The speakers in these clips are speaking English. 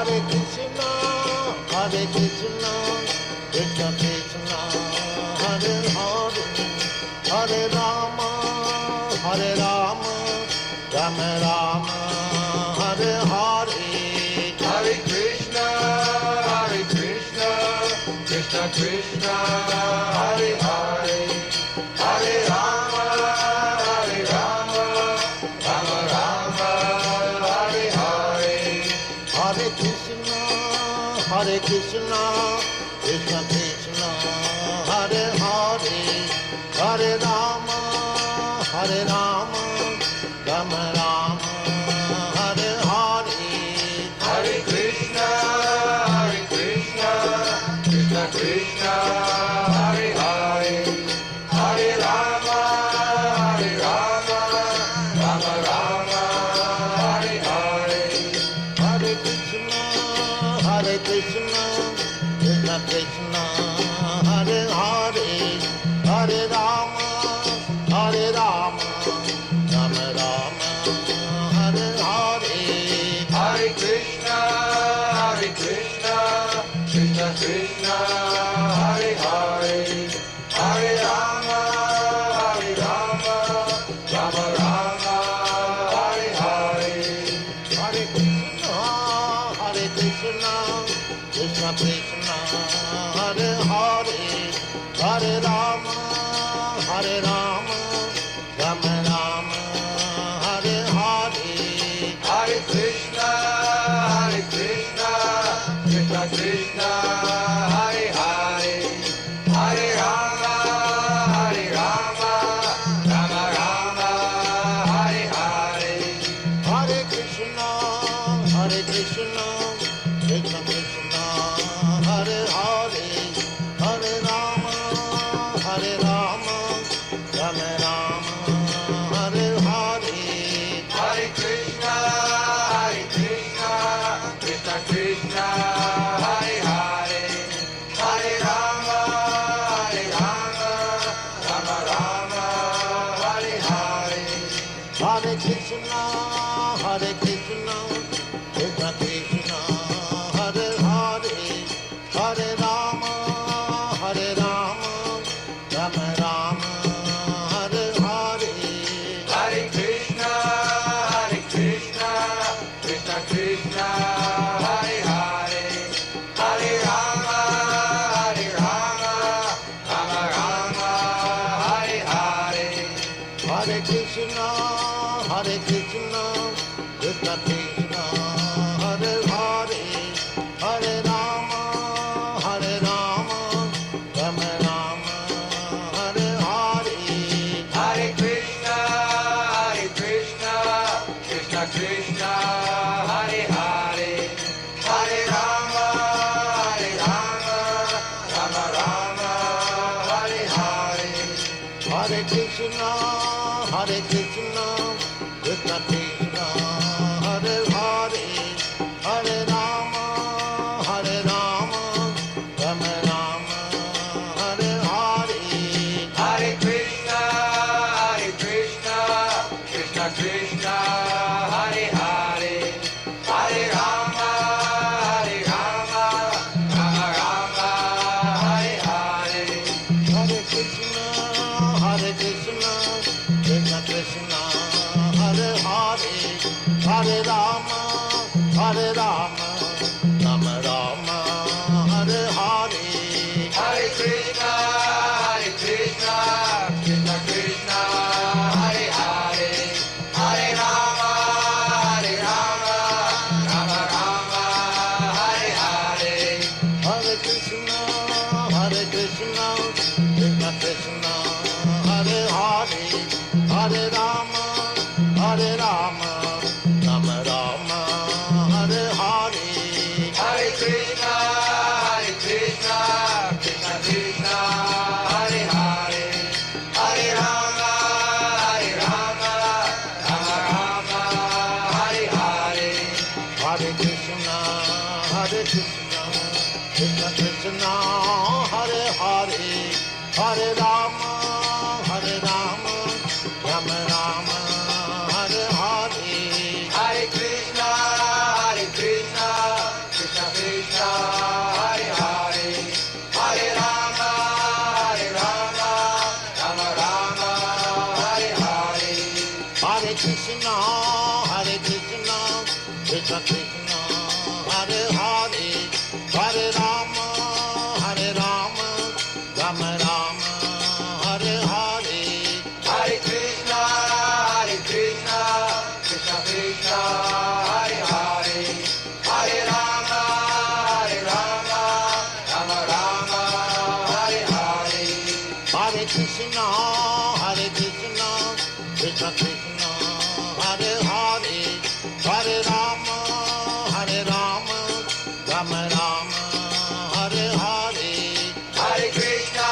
Hare Krishna, Krishna Krishna, Hare Hare, Hare Rama, Rama Rama, Hare Hare. Hare Krishna, Krishna Krishna, Hare Hare, Hare Rama, Rama Rama, Hare Hare. Hare Krishna, Krishna Krishna, Hare Hare, Hare Rama, Rama Rama, Hare Hare. Hare Krishna, Krishna Krishna, Hare Hare, Hare Rama, Rama Rama, Hare Hare. Hare Krishna, Krishna Krishna, Hare Hare, Hare Rama, Rama Rama, Hare Hare. Hare Krishna, Krishna Krishna, Hare Hare, Hare Rama, Rama Rama, Hare Hare. Hare Krishna, Krishna Krishna, Hare Hare, Hare Rama, Rama Rama, Hare Hare. Hare Krishna, Krishna Krishna, Hare Hare, Hare Rama, Rama Rama, Hare Hare. Hare Krishna, Krishna Krishna, Hare Hare, Hare Rama, Rama Rama, Hare Hare. Hare Krishna, Krishna Krishna, Hare Hare, Hare Rama, Rama Rama, Hare Hare. Hare Krishna, Krishna Krishna, Hare Hare, Hare Rama, Rama Rama, Hare Hare. Hare Krishna, Krishna Krishna, Hare Hare, Hare Rama, Rama Rama, Hare Hare. Hare Krishna, Krishna Krishna, Hare Hare, Hare Rama, Rama Rama, Hare Hare. Hare Krishna, Krishna Krishna, Hare Hare, Hare Rama, Rama Rama, Hare Hare. Hare Krishna, Krishna Krishna, Hare Hare, Hare Rama, Rama Rama, Hare Hare. Hare Krishna, Krishna Krishna, Hare Hare, Hare Rama, Rama Rama, Hare Hare. Hare Krishna, Krishna Krishna, Hare Hare, Hare Rama, Rama Rama, Hare Hare. Hare Krishna, Krishna Krishna, Hare Hare, Hare Rama, Rama Rama, Hare Hare. Hare Krishna, Krishna Krishna, Hare Hare, Hare Rama, Rama Rama, Hare Hare. Hare Krishna, Krishna Krishna, Hare Hare, Hare Rama, Rama Rama, Hare Hare. Hare Krishna, Krishna Krishna, Hare Hare, Hare Rama, Rama Rama, Hare Hare. Hare Krishna, Krishna, Hare Krishna, Krishna Krishna, Hare Hare, Hare Rama, Rama Rama, Hare Hare. Hare Krishna,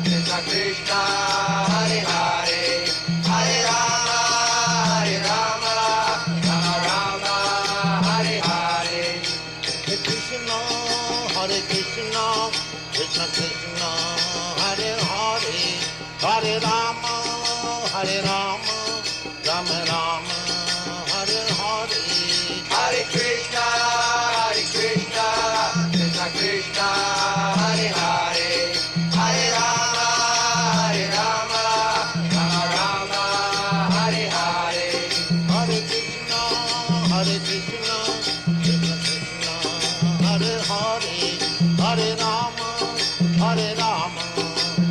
Krishna Krishna, Hare Hare, Hare Rama, Rama Rama, Hare Hare. Hare Krishna, Krishna Krishna, Hare Hare, Hare Rama, Rama Rama, Hare Hare. Hare Krishna, Krishna Krishna, Hare Hare, Hare Rama, Rama Hare Hare. Hare Krishna, Krishna Krishna, Hare Hare, Hare Rama,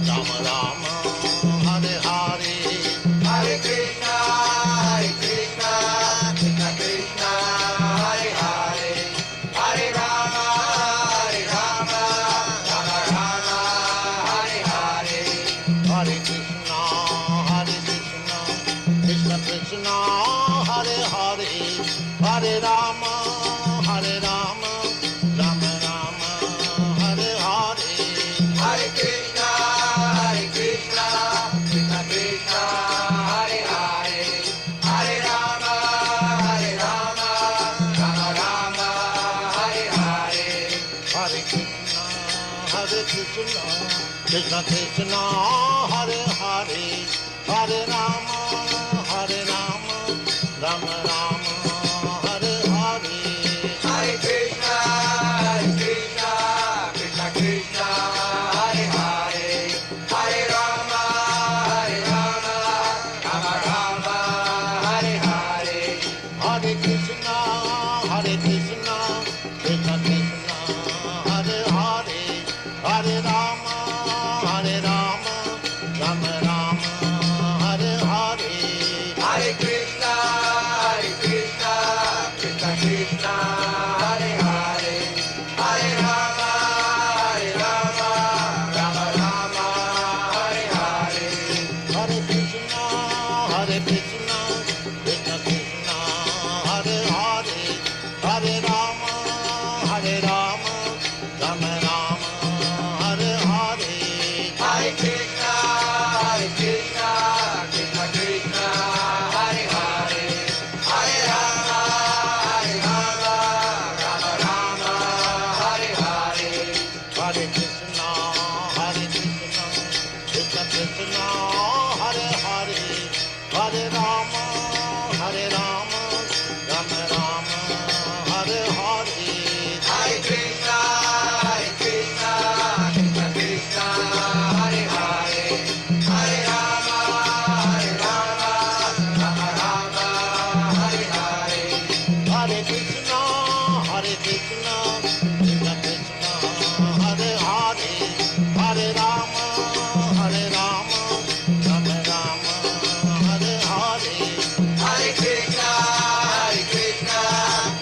Rama Rama, Hare Hare. Hare Krishna, Krishna Krishna, Hare Hare, Hare Rama, Rama Hare Hare. Hare Krishna, Krishna Krishna, Hare Hare, Hare Rama, Rama Rama, Hare Hare. Hare Krishna, Krishna Krishna, Hare Hare, Hare Rama, Rama Hare Hare. Hare Krishna, Krishna Krishna, Hare Hare, Hare Rama, Rama Rama, Hare Hare. Hare Krishna, Krishna Krishna, Hare Hare, Hare Rama, Rama Hare Hare. Hare Krishna, Krishna Krishna, Hare Hare, Hare Rama, Rama Rama, Hare Hare. Hare Krishna, Krishna Krishna, Hare Hare, Hare Rama, Rama Hare Hare. Hare Krishna, Krishna Krishna, Hare Hare, Hare Rama, Rama Rama, Hare Hare. Hare Krishna, Krishna Krishna, Hare Hare, Hare Rama, Rama Hare Hare. Hare Krishna, Krishna Krishna, Hare Hare, Hare Rama, Rama Rama, Hare Hare. Hare Krishna, Krishna Krishna, Hare Hare, Hare Rama, Rama Hare Hare. Hare Krishna, Krishna Krishna, Hare Hare, Hare Rama, Rama Rama, Hare Hare. Hare Krishna,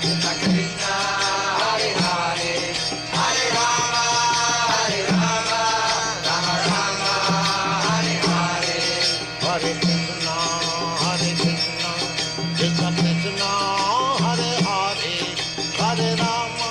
Krishna Krishna, Hare Hare, Hare Rama, Rama Hare Hare. Hare Krishna, Krishna Krishna, Hare Hare, Hare Rama,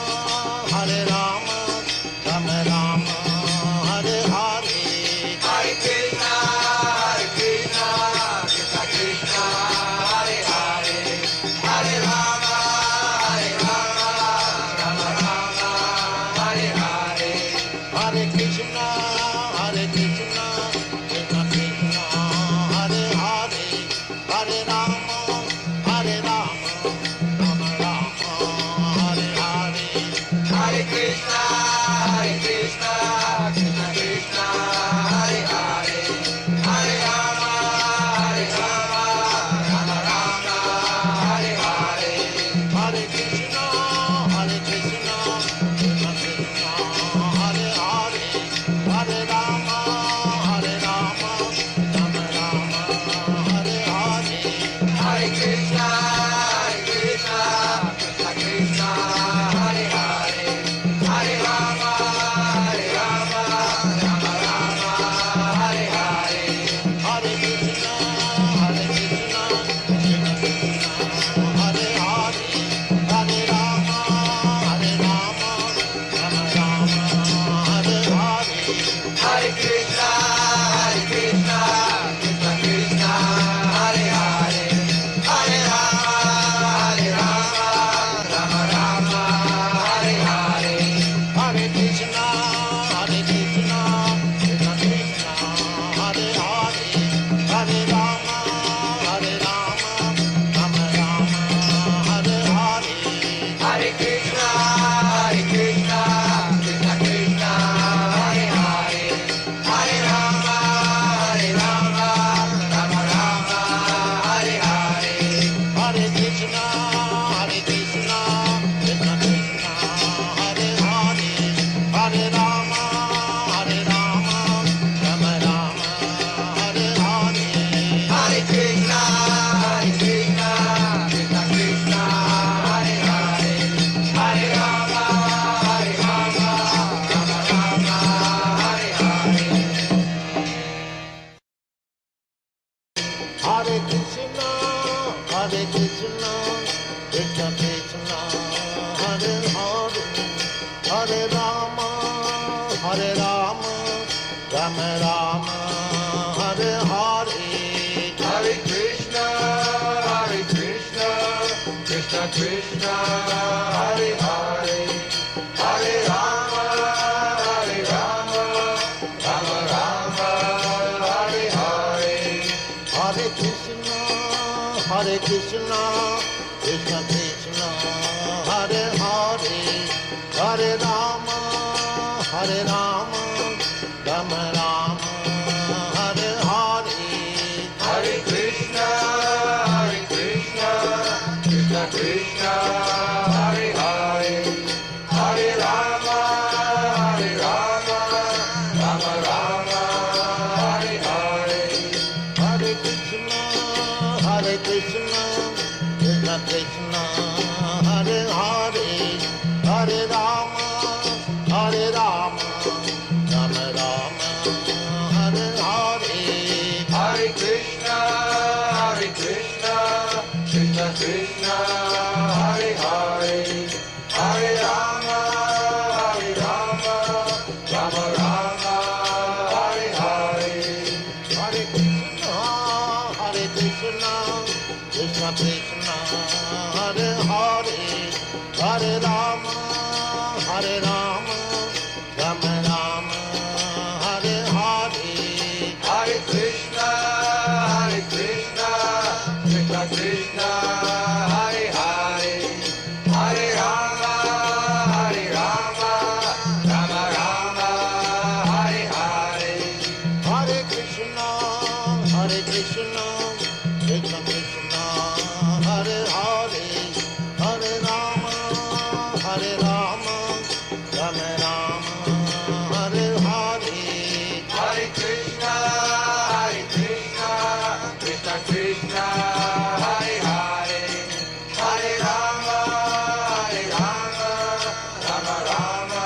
Hare Hare, Hare Rama, Hare Rama, Rama Rama, Hare Hare, Hare Krishna, Krishna Krishna, Hare Hare, Hare Rama, Rama Rama, Hare Hare. Hare Krishna, Krishna Krishna, Hare Hare, Hare Rama, Rama Rama, Hare Hare. Hare Krishna, Krishna Krishna, Hare Hare, Hare Rama, Rama Rama, Hare Hare. Hare Krishna, Krishna Krishna, Hare Hare, Hare Rama, Rama Rama, Hare Hare. Hare Krishna, Krishna Krishna, Hare Hare, Hare Rama, Rama Rama, Hare Hare. Hare Krishna, Krishna Krishna, Hare Hare, Hare Rama, Rama Rama, Hare Hare. Hare Krishna, Krishna Krishna, Hare Hare, Hare Rama, Rama Rama, Hare Hare. Hare Krishna, Krishna Krishna, Hare Hare, Hare Rama, Rama Rama, Hare Hare. Hare Krishna, Krishna Krishna, Hare Hare, Hare Rama, Rama Rama, Hare Hare. Hare Krishna, Krishna Krishna, Hare Hare, Hare Rama, Rama Rama,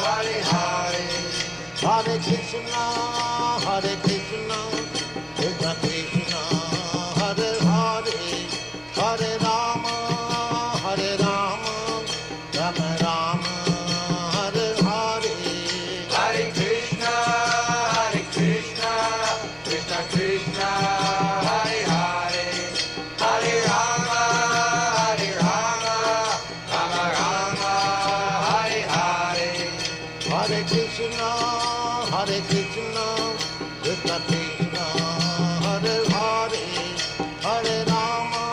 Hare Hare. Hare Krishna, Krishna Krishna, Hare Hare, Hare Rama, Rama Rama, Hare Hare. Hare Krishna, Krishna Krishna, Hare Hare, Hare Rama,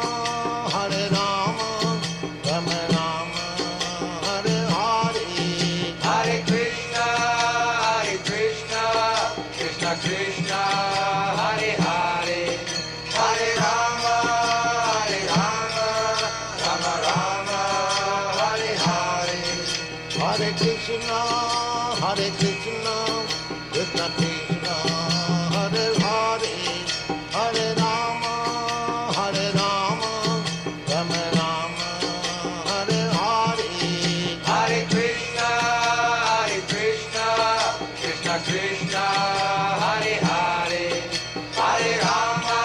Rama Rama, Hare Hare. Hare Krishna, Krishna Krishna, Hare Hare, Hare Rama, Rama Rama, Hare Hare. Hare Krishna, Krishna Krishna, Hare Hare, Hare Rama, Rama Rama, Hare Hare. Hare Krishna, Krishna Krishna, Hare Hare, Hare Rama,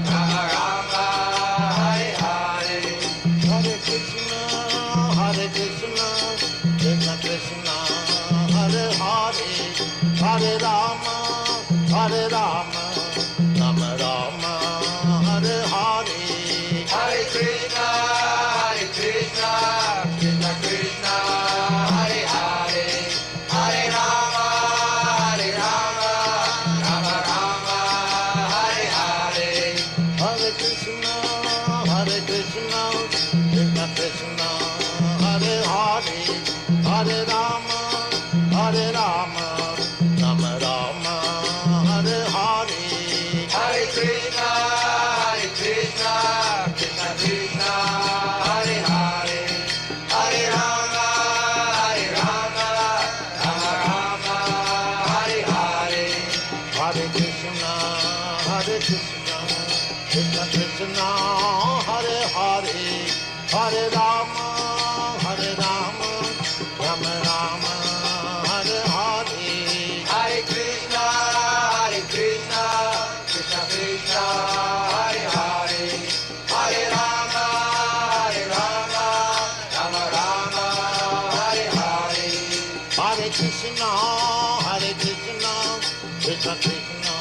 Rama Rama, Hare Hare. Hare Krishna, Krishna Krishna, Hare Hare, Hare Rama, Rama Rama, Hare Hare. Hare Krishna, Krishna Krishna, Hare Hare, Hare Rama, Rama Rama, Hare Hare. Hare Krishna, Krishna Krishna, Hare Hare, Hare Rama, Rama Rama, Hare Hare. Hare Krishna, Krishna Krishna, Hare Hare, Hare Rama, Rama Rama, Hare Hare. Hare Krishna, Krishna Krishna, Hare Hare, Hare Rama, Rama Rama, Hare Hare. Hare Krishna, Krishna Krishna, Hare Hare, Hare Rama, Rama Krishna, Krishna Krishna,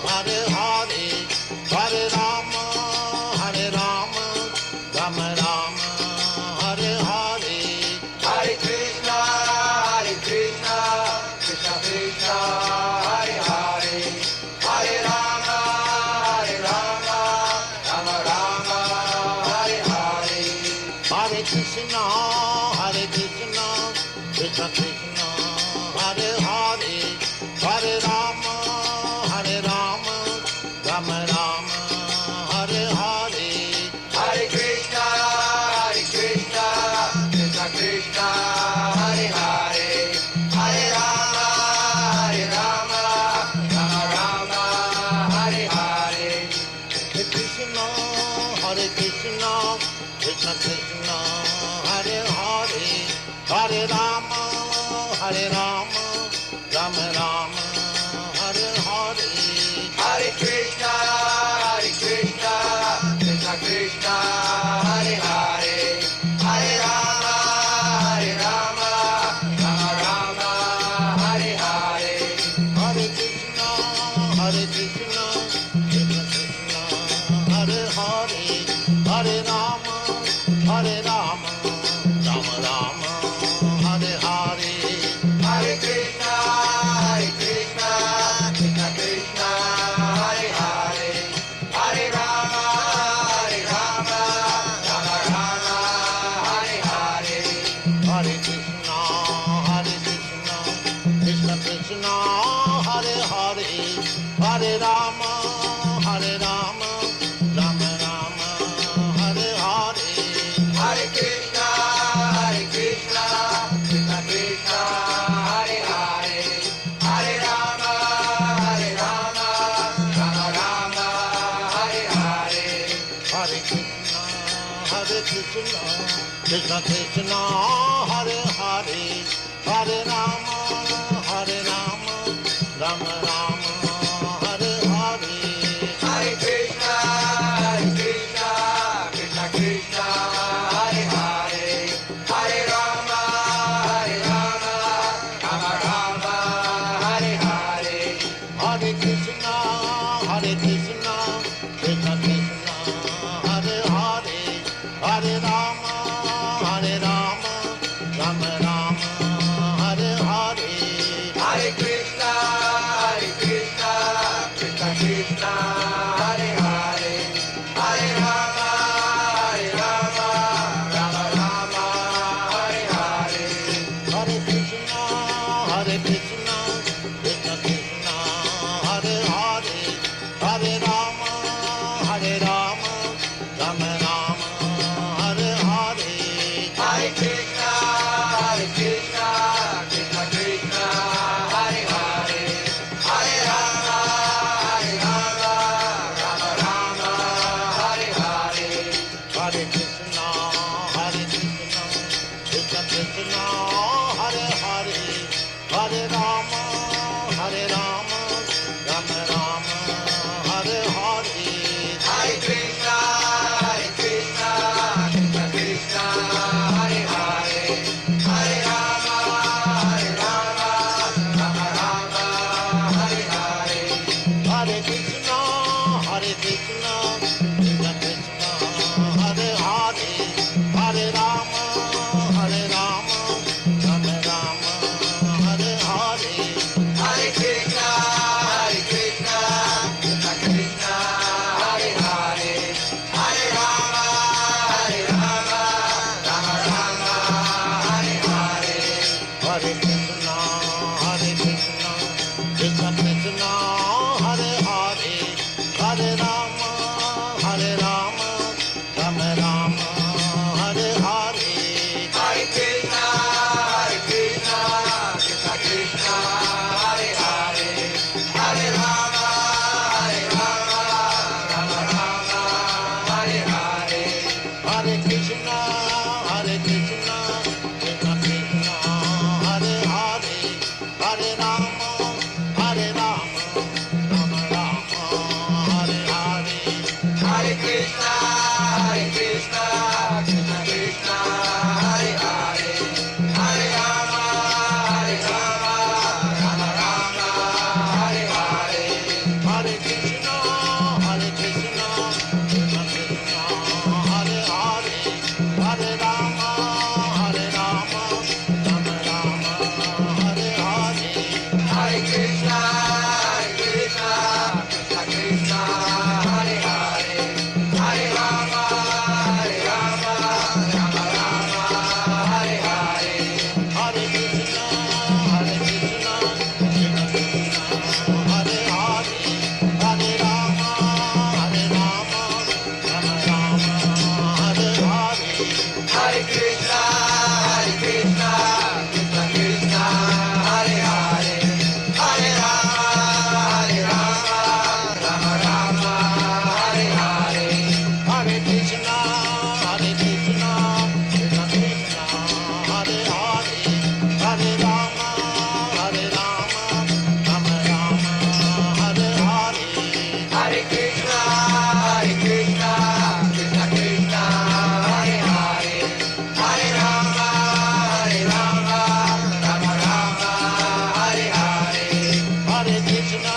Hare Hare, Hare Rama, Rama Rama, Hare Hare. Hare Krishna, Krishna Krishna, Hare Hare, Hare Rama, Rama Rama, Hare Hare. Hare Krishna, Krishna Krishna, Hare Hare, Hare Rama, Rama Rama, Hare Hare. Hare Krishna, Krishna Krishna, Hare Hare, Hare Rama, Rama Hare Hare. Hare Krishna, Krishna Krishna, Hare Hare, Hare Rama, Rama Rama, Hare Hare. Hare Krishna, Krishna Krishna, Hare Hare, Hare Rama, Rama Hare Hare. Hare Krishna, Krishna Krishna, Hare Hare, Hare Rama, Rama Rama, Hare Hare. Hare Krishna, Krishna Krishna, Hare Hare, Hare Rama, Rama Hare Hare. Hare Krishna, Krishna Krishna, Hare Hare, Hare Rama, Rama Rama, Hare Hare. Hare Krishna, Krishna Krishna, Hare Hare, Hare Rama, Rama Hare Hare. Hare Krishna, Krishna Krishna, Hare Hare, Hare Rama, Rama Rama, Hare Hare. Hare Krishna, Krishna Krishna, Hare Hare, Hare Rama, Rama Hare Hare. Hare Krishna, Krishna Krishna, Hare Hare, Hare Rama, Rama Rama, Hare Hare. Hare Krishna, Krishna Krishna, Hare Hare, Hare Rama, Rama Hare Hare. Hare Krishna, Krishna Krishna, Hare Hare, Hare Rama, Rama Rama, Hare Hare. Hare Krishna, Krishna Krishna, Hare Hare, Hare Rama, Rama Hare Hare. Hare Krishna, Krishna Krishna, Hare Hare, Hare Rama, Rama Rama, Hare Hare. Hare Krishna, Krishna Krishna, Hare Hare, Hare Rama, Rama Hare Hare. Hare Krishna, Krishna Krishna, Hare Hare, Hare Rama, Rama Rama, Hare Hare. Hare Krishna, Krishna Krishna, Hare Hare, Hare Rama, Rama Hare Hare. Hare Krishna, Krishna Krishna, Hare Hare, Hare Rama, Rama Rama, Hare Hare. Hare Krishna, Krishna Krishna, Hare Hare, Hare Rama, Rama Hare Hare. Hare Krishna, Krishna Krishna, Hare Hare, Hare Rama, Rama Rama, Hare Hare. Hare Krishna, Krishna Krishna, Hare Hare, Hare Rama, Krishna, Krishna Krishna, Hare Hare, Hare Rama, Rama Rama, Hare Hare. Hare Krishna, Krishna Krishna, Hare Hare, Hare Rama, Rama Rama, Hare Hare. Hare Krishna, Krishna Krishna, Hare Hare, Hare Rama, Rama Rama, Hare Hare. Hare Krishna,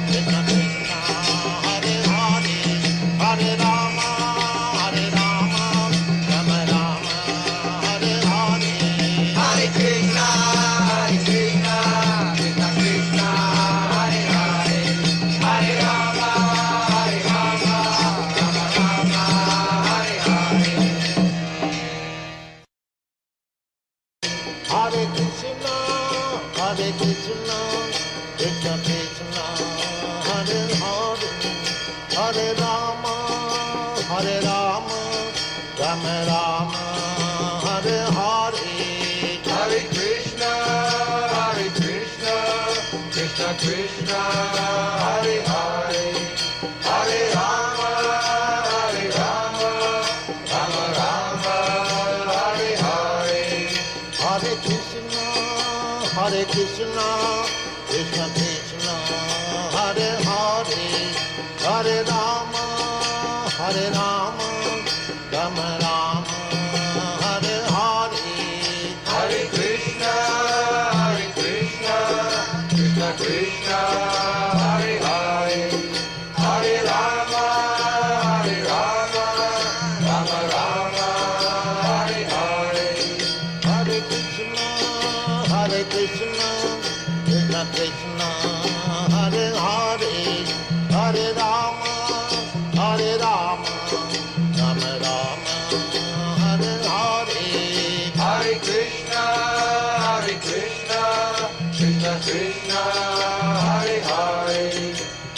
Krishna Krishna, Hare Hare, Hare Rama, Rama Rama, Hare Hare. Hare Krishna, Krishna Krishna, Hare Hare, Hare Rama, Rama Rama, Hare Hare. Hare Krishna, Krishna Krishna, Hare Hare, Hare Rama, Rama Rama, Hare Hare. Hare Krishna, Krishna Krishna, Hare Hare, Hare Rama, Rama Rama, Hare Hare. Hare Krishna, Krishna Krishna, Hare Hare, Hare Rama, Rama Rama, Hare Hare. Hare Krishna, Krishna Krishna, Hare Hare, Hare Rama, Rama Rama, Hare Hare. Hare Krishna, Krishna Krishna, Hare Hare, Hare Rama, Rama Rama, Hare Hare. Hare Krishna, Krishna Krishna, Hare Hare,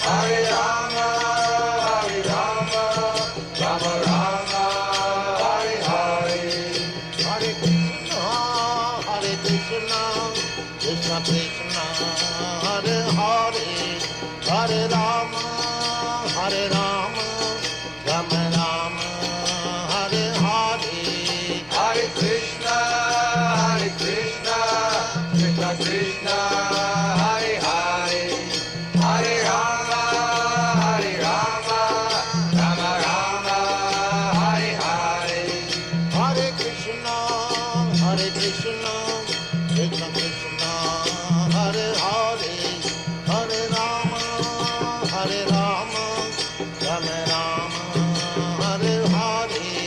Hare Rama, Rama Rama, Hare Hare. Hare Krishna, Krishna Krishna, Hare Hare, Hare Rama, Rama Rama, Hare Hare. Hare Krishna, Krishna Krishna, Hare Hare, Hare Rama, Rama Rama, Hare Hare. Hare Krishna, Krishna Krishna, Hare Hare, Hare Rama, Rama Rama,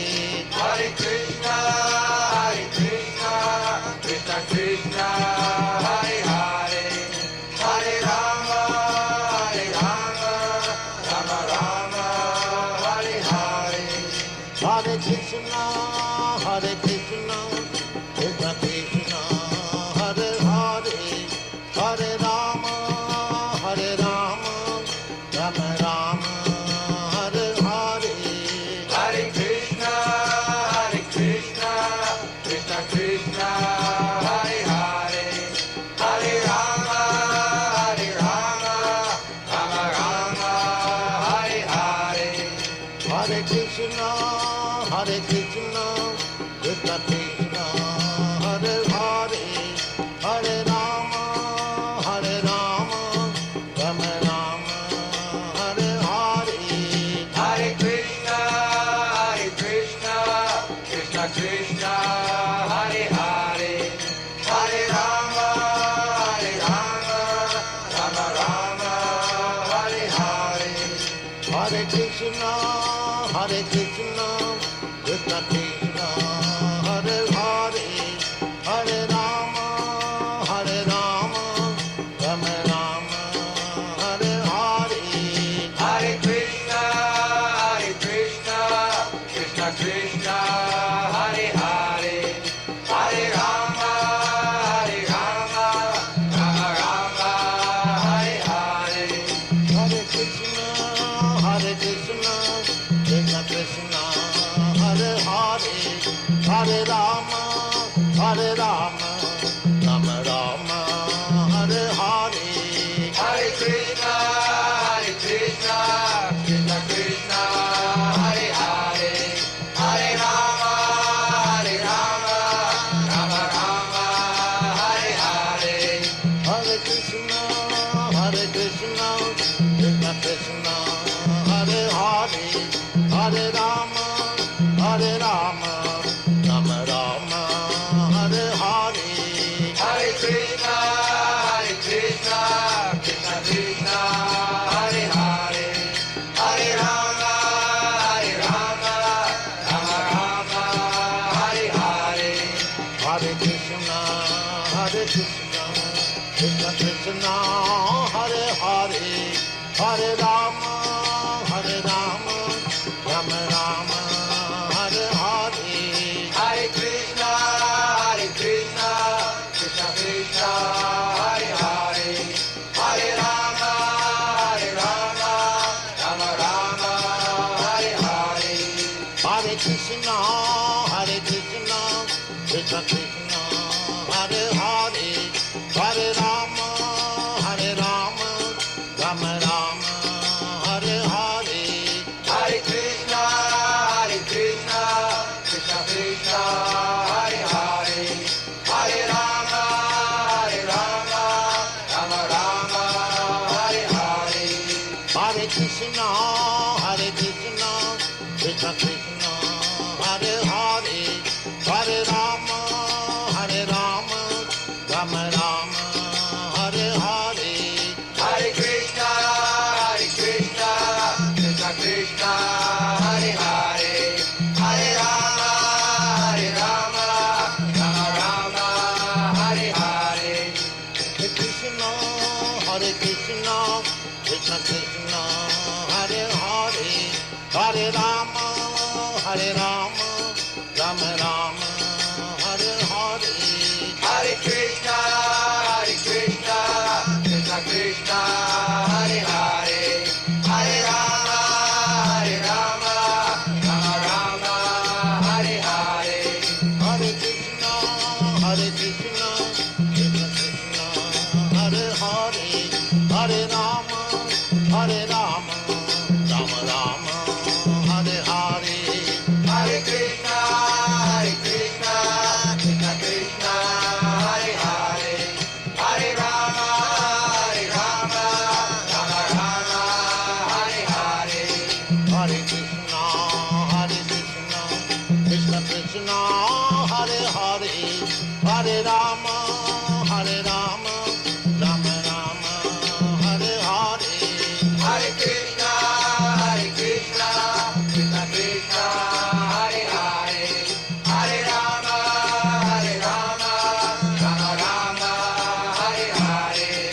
Hare Hare. Hare Krishna, Krishna Krishna, Hare Hare, Hare Rama, Rama Rama, Hare Hare. Hare Krishna, Krishna Krishna, Hare Hare, Hare Rama, Rama Rama, Hare Hare. Hare Krishna, Krishna Krishna, Hare Hare, Hare Rama, Rama Rama, Hare Hare. Hare Krishna, Krishna Krishna, Hare Hare, Hare Rama, Rama Rama, Hare Hare. Hare Krishna, Krishna Krishna, Hare Hare, Hare Rama, Rama Rama, Hare Hare. Hare Krishna, Krishna Krishna, Hare Hare, Hare Rama, Rama Rama, Hare Hare. Hare Krishna, Krishna Krishna, Hare Hare, Hare Rama, Rama Rama, Hare Hare. Hare Krishna, Krishna Krishna, Hare Hare. Hare Rama, Hare Rama, Rama Rama, Hare Hare. Hare Krishna, Krishna Krishna, Hare Hare, Hare Rama, Rama Rama, Hare Hare. Hare Krishna, Krishna Krishna, Hare Hare, Hare Rama, Rama Rama, Hare Hare. Hare Krishna, Krishna Krishna, Hare Hare, Hare Rama, Rama Rama, Hare Hare. Hare Krishna, Krishna Krishna, Hare Hare, Hare Rama, Rama Rama, Hare Hare. Hare Krishna, Krishna Krishna, Hare Hare, Hare Rama, Rama Rama, Hare Hare. Hare Krishna, Krishna Krishna, Hare Hare, Hare Rama, Rama Rama, Hare Hare. Hare Krishna, Krishna Krishna, Hare Hare, Hare Rama, Rama Rama, Hare Hare. Hare Krishna, Krishna Krishna, Hare Hare, Hare Rama, Rama Rama, Hare Hare. Hare Krishna, Krishna Krishna, Hare Hare, Hare Rama, Rama Rama, Hare Hare. Hare Krishna, Krishna Krishna, Hare Hare, Hare Rama, Rama Rama, Hare Hare. Hare Krishna, Krishna Krishna, Hare Hare, Hare Rama, Rama Rama, Hare Hare. Hare Krishna, Krishna Krishna, Hare Hare, Hare Rama, Rama Rama, Hare Hare. Hare Krishna, Krishna Krishna, Hare Hare, Hare Rama, Rama Rama, Hare Hare. Hare Krishna, Krishna Krishna, Hare Hare, Hare Rama, Rama Rama, Hare Hare. Hare Krishna, Krishna Krishna, Hare Hare, Hare Rama, Rama Rama, Hare Hare. Hare Krishna, Krishna Krishna, Hare Hare, Hare Rama, Rama Rama, Hare Hare.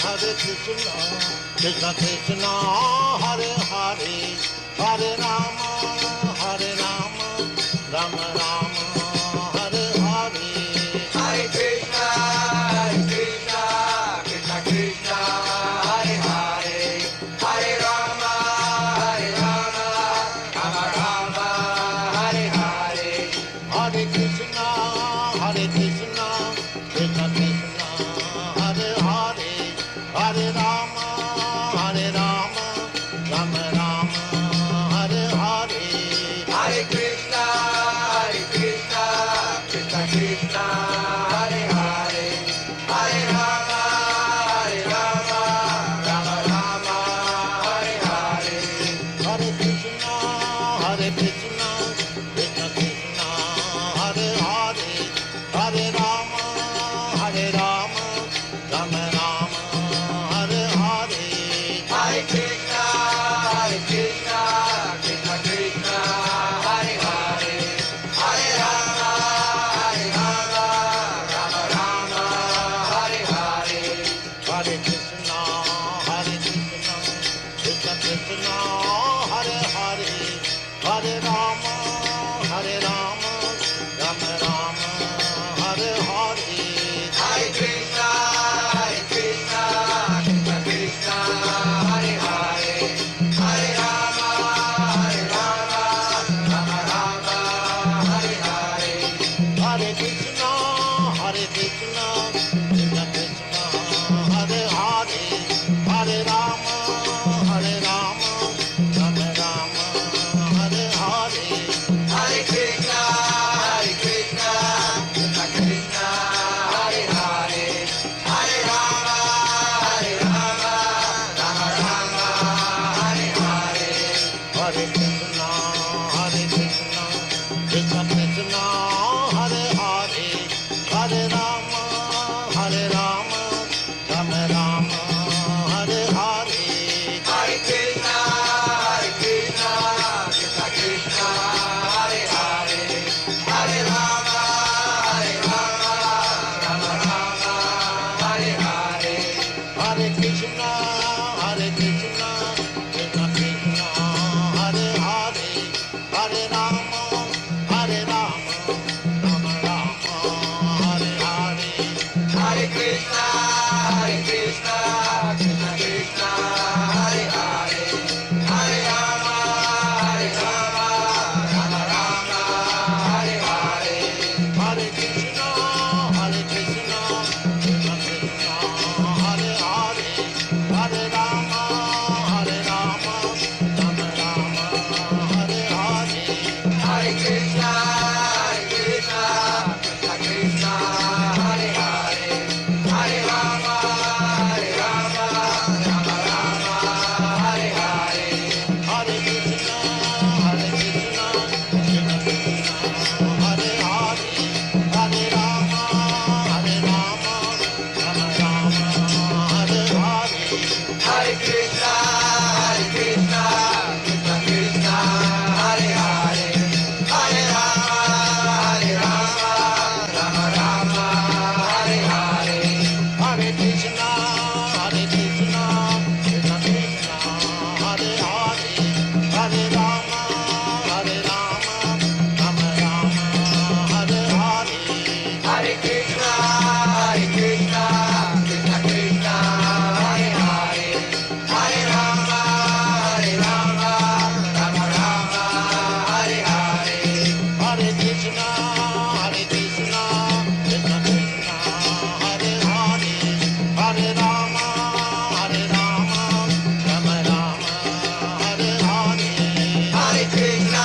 Hare Krishna, Krishna Krishna, Hare Hare, Hare Rama, Rama Rama, Hare Hare. Hare Krishna, Krishna Krishna, Hare Hare, Hare Rama, Rama Rama, Hare Hare. Hare Krishna, Krishna Krishna, Hare Hare, Hare Rama, Rama Rama, Hare Hare. Hare Krishna, Krishna Krishna, Hare Hare, Hare Rama, Rama Rama, Hare Hare. Hare Krishna, Krishna Krishna, Hare Hare, Hare Rama, Rama Rama, Hare Hare. Hare Krishna, Krishna Krishna, Hare Hare, Hare Rama, Rama Rama, Hare Hare. Hare Krishna, Krishna Krishna, Hare Hare, Hare Rama, Rama Rama, Hare Krishna, Krishna Krishna, Hare Hare, Hare Rama, Rama Rama, Hare Hare. Hare Krishna, Krishna Krishna, Hare Hare, Hare Rama, Rama Rama, Hare Hare. Hare Krishna, Krishna Krishna, Hare Hare, Hare Rama, Rama Rama, Hare Hare. Hare Krishna, Krishna Krishna, Hare Hare, Hare Rama, Rama Rama, Hare Hare. Hare Krishna, Krishna Krishna, Hare Hare, Hare Rama, Rama Rama, Hare Hare. Hare Krishna, Krishna Krishna, Hare Hare, Hare Rama, Rama Rama, Hare Hare. Hare Krishna, Krishna Krishna, Hare Hare, Hare Rama, Rama Rama, Hare Hare. Hare Krishna, Krishna Krishna, Hare Hare, Hare Rama, Rama Rama, Hare Hare. Hare Krishna, Krishna Krishna, Hare Hare, Hare Rama, Rama Rama, Hare Hare. Hare Krishna, Krishna Krishna, Hare Hare, Hare Rama, Rama Rama, Hare Hare. Hare Krishna, Krishna Krishna, Hare Hare, Hare Rama, Rama Rama, Hare Hare. Hare Krishna,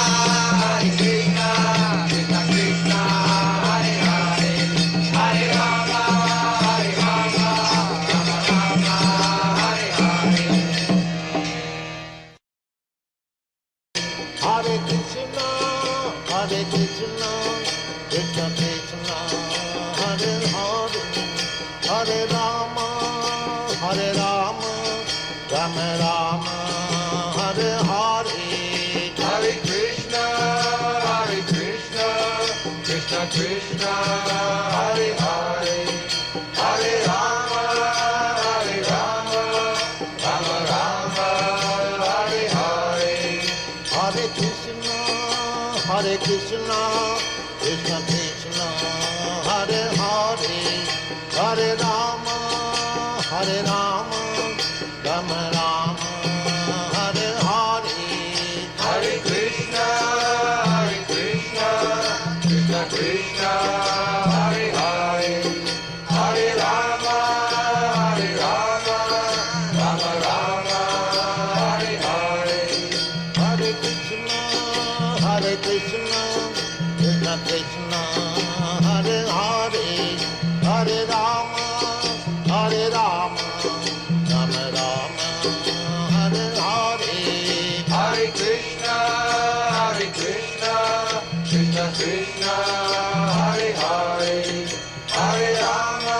Krishna Krishna, Hare Hare, Hare Rama, Rama Rama, Hare Hare. Hare Krishna, Krishna Krishna, Hare Hare, Hare Rama, Rama Rama, Hare Hare. Hare Krishna, Krishna Krishna, Hare Hare, Hare Rama, Rama Rama, Hare Hare. Hare Krishna, Krishna Krishna, Hare Hare, Hare Rama, Rama Rama, Hare Hare. Hare Krishna, Krishna Krishna, Hare Hare, Hare Rama, Rama Rama, Hare Hare. Hare Krishna, Krishna Krishna, Hare Hare, Hare Rama, Rama Rama, Hare Hare. Hare Krishna, Krishna Krishna, Hare Hare, Hare Rama,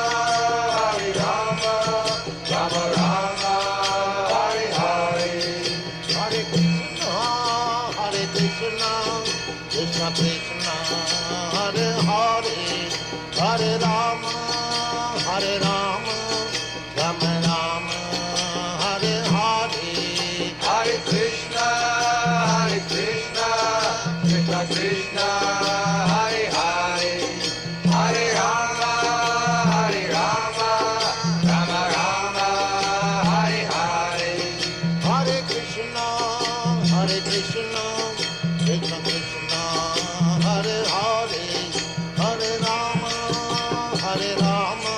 Rama Rama, Hare Hare. Hare Krishna, Krishna Krishna, Hare Hare, Hare Rama, Rama Rama, Hare Hare. Hare Krishna, Krishna Krishna, Hare Hare, Hare Rama, Rama Rama, Hare Hare. Hare Krishna, Krishna Krishna, Hare Hare, Hare Rama,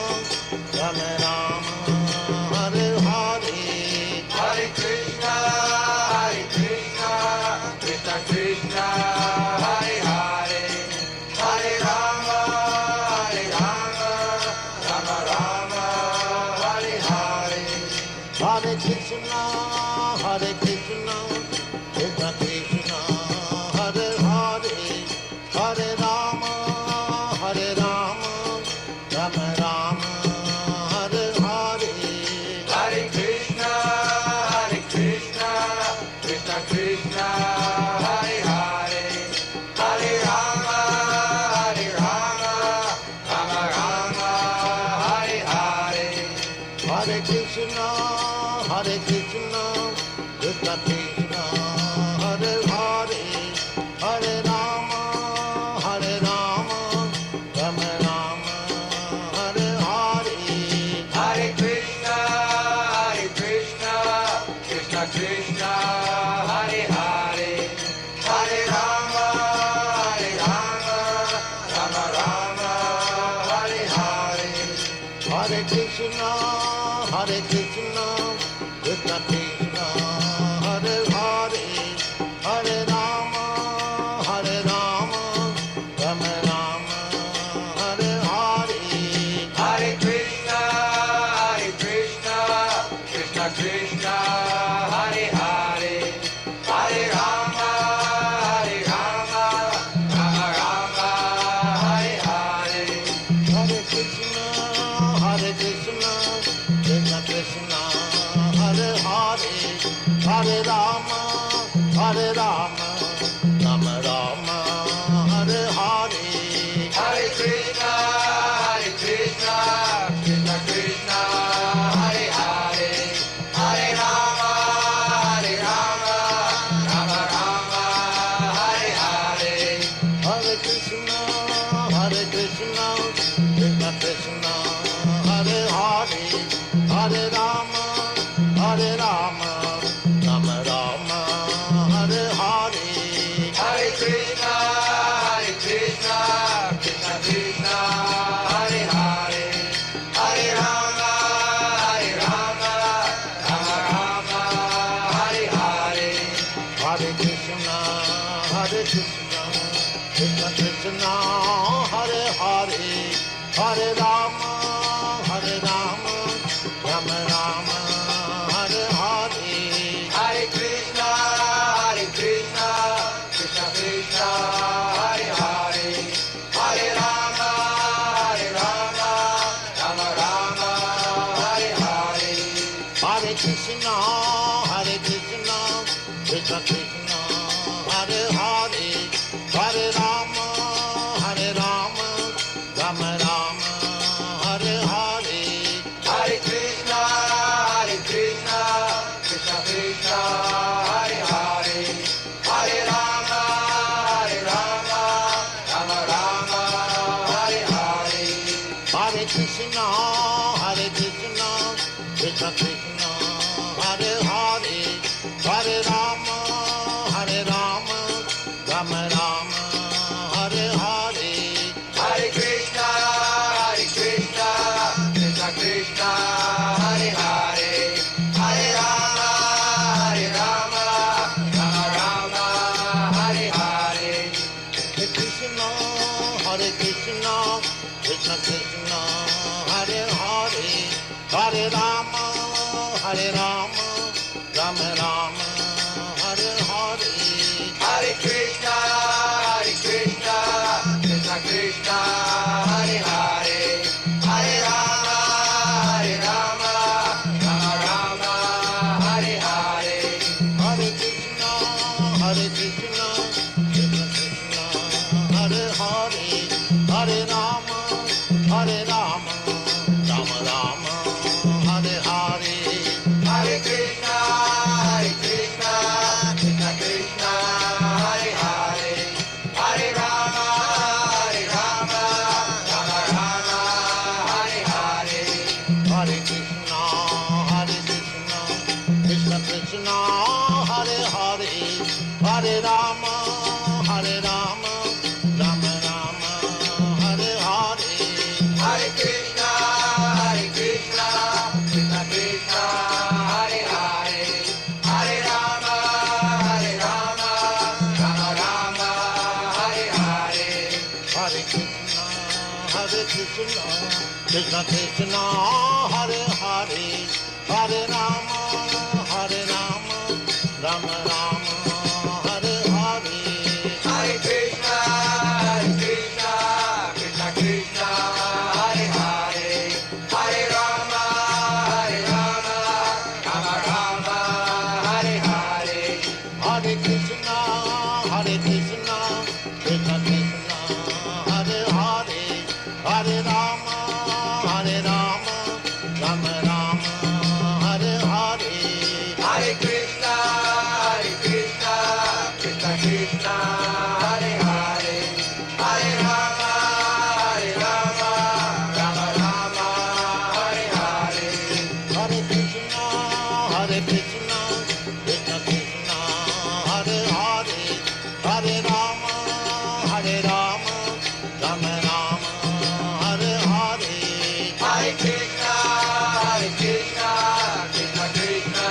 Rama Rama, Hare Hare. Hare Krishna, Krishna Krishna, Hare Hare, Hare Rama, Rama Rama, Hare Hare. Hare Krishna, Krishna Krishna, Krishna, Krishna Krishna, Hare Hare, Hare Rama, Hare Rama, Rama Rama, Hare Hare. Hare Krishna, Krishna Krishna, Hare Hare, Hare Rama, Rama Rama, Hare Hare. Hare Krishna, Krishna Krishna, Hare Hare, Hare Rama, Rama Rama, Hare Hare. Hare Krishna, Krishna Krishna, Hare Hare, Hare Rama, Rama Rama, Hare Hare. Hare Krishna, Krishna Krishna, Hare Hare, Hare Rama, Rama Rama, Hare Hare. Hare Krishna, Krishna Krishna, Hare Hare, Hare Rama, Rama Rama, Hare Hare. Hare Krishna, Krishna Krishna, Hare Hare, Hare Rama, Rama Rama, Hare Hare. Hare Krishna, Krishna Krishna, Hare Hare, Hare Rama, Rama Rama, Hare Hare. Hare Krishna, Krishna Krishna, Hare Hare, Hare Rama, Rama Rama, Hare Hare. Hare Krishna, Krishna Krishna, Hare Hare, Hare Rama, Rama Rama, Hare Hare. Hare Krishna, Krishna Krishna, Hare Hare, Hare Rama, Rama Rama, Hare Hare. Hare Krishna, Krishna Krishna, Hare Hare, Hare Rama, Rama Rama, Hare Hare. Hare Krishna, Krishna Krishna, Hare Hare, Hare Rama, Rama Rama, Hare Hare. Hare Krishna, Krishna Krishna, Hare Hare, Hare Rama, Rama Rama, Hare Hare. Hare Krishna, Krishna Krishna, Hare Hare, Hare Rama, Rama Rama, Hare Hare. Hare Krishna, Krishna Krishna, Hare Hare, Hare Rama, Rama Rama, Hare Hare. Hare Krishna, Krishna Krishna, Hare Hare, Hare Rama, Rama Rama, Hare Hare. Hare Krishna, Krishna Krishna, Hare Hare, Hare Rama, Rama Rama, Hare Hare. Hare Krishna, Krishna Krishna, Hare Hare, Hare Rama, Rama Rama, Hare Hare. Hare Krishna, Krishna Krishna,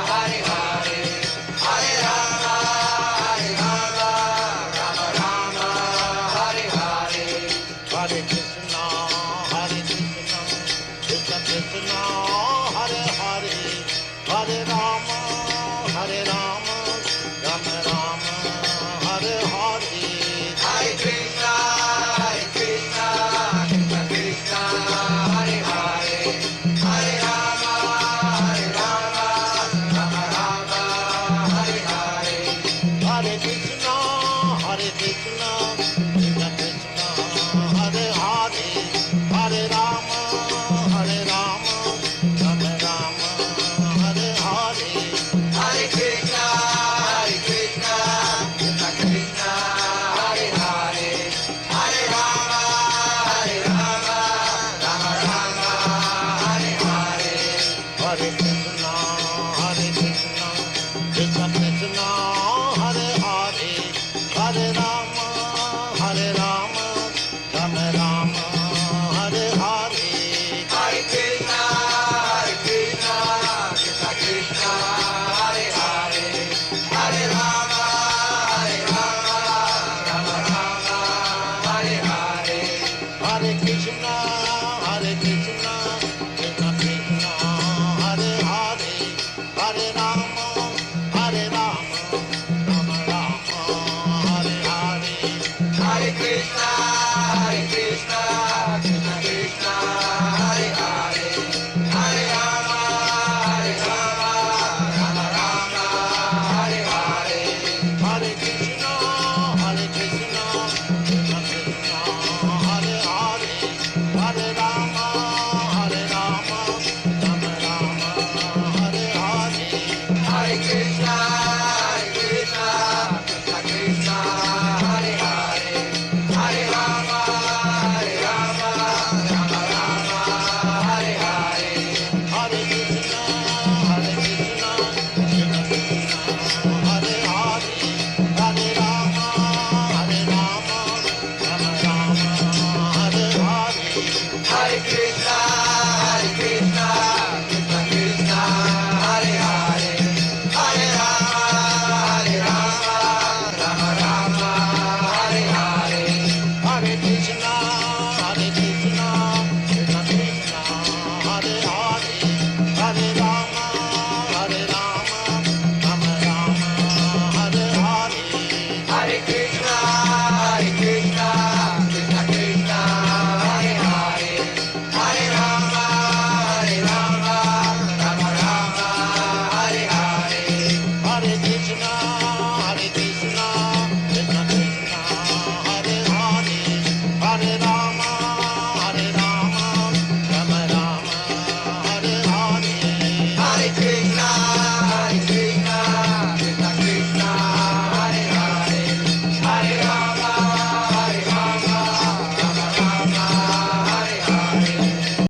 Hare Hare, Hare Rama, Rama Rama, Hare Hare. Hare Krishna, Krishna Krishna, Hare Hare, Hare Rama, Rama Rama, Hare Hare. Krishna